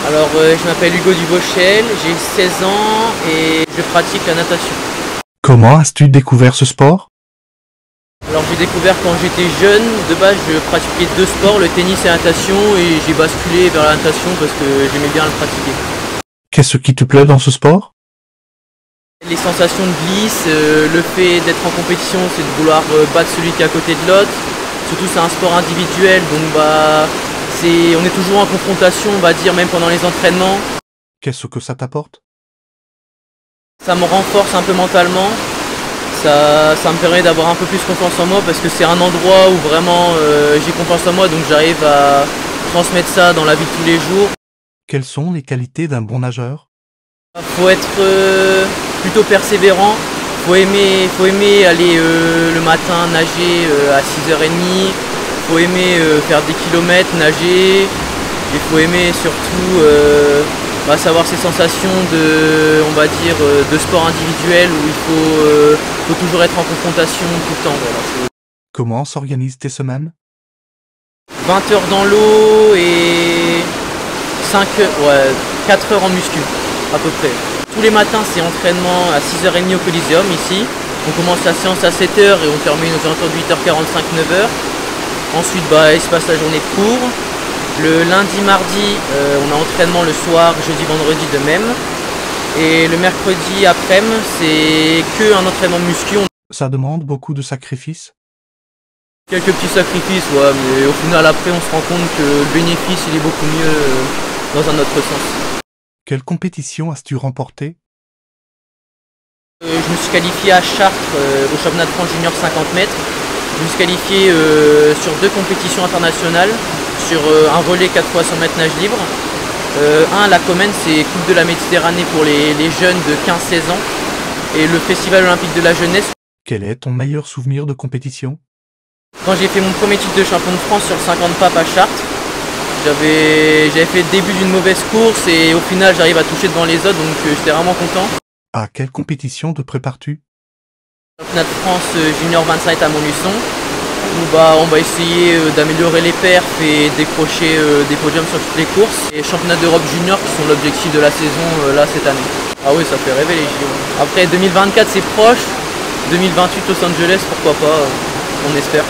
Alors, je m'appelle Hugo Duvauchel, j'ai 16 ans et je pratique la natation. Comment as-tu découvert ce sport? Alors, j'ai découvert quand j'étais jeune. De base, je pratiquais deux sports, le tennis et la natation, et j'ai basculé vers la natation parce que j'aimais bien le pratiquer. Qu'est-ce qui te plaît dans ce sport? Les sensations de glisse, le fait d'être en compétition, c'est de vouloir battre celui qui est à côté de l'autre. Surtout, c'est un sport individuel, donc on est toujours en confrontation, on va dire, même pendant les entraînements. Qu'est-ce que ça t'apporte? Ça me renforce un peu mentalement, ça me permet d'avoir un peu plus confiance en moi parce que c'est un endroit où vraiment j'ai confiance en moi, donc j'arrive à transmettre ça dans la vie de tous les jours. Quelles sont les qualités d'un bon nageur? Faut être plutôt persévérant, faut aimer aller le matin nager à 6h30, faut aimer faire des kilomètres, nager, et faut aimer surtout savoir ces sensations on va dire, de sport individuel où il faut toujours être en confrontation tout le temps. Voilà. Comment s'organisent tes semaines? 20 heures dans l'eau et 4 heures en muscu, à peu près. Tous les matins, c'est entraînement à 6h30 au Coliseum, ici. On commence la séance à 7h et on termine aux alentours de 8h45, 9h. Ensuite, il se passe la journée de cours. Le lundi, mardi, on a entraînement le soir, jeudi, vendredi de même. Et le mercredi après-midi, c'est que un entraînement muscu. Ça demande beaucoup de sacrifices? Quelques petits sacrifices, ouais, mais au final, après, on se rend compte que le bénéfice, il est beaucoup mieux dans un autre sens. Quelle compétition as-tu remporté? Je me suis qualifié à Chartres au championnat de France junior 50 mètres. Je me suis qualifié sur 2 compétitions internationales, sur un relais 4 x 100 mètres nage libre. La Comène, c'est Coupe de la Méditerranée pour les jeunes de 15-16 ans. Et le Festival olympique de la jeunesse. Quel est ton meilleur souvenir de compétition? Quand j'ai fait mon premier titre de champion de France sur 50 papes à Chartres, j'avais fait le début d'une mauvaise course et au final j'arrive à toucher devant les autres, donc j'étais vraiment content. À quelle compétition te prépares-tu? Championnat de France junior 25 à Montluçon, où on va essayer d'améliorer les perfs et décrocher des podiums sur toutes les courses. Et championnat d'Europe junior qui sont l'objectif de la saison là cette année. Ah oui, ça fait rêver les JO. Après 2024 c'est proche, 2028 Los Angeles, pourquoi pas, on espère.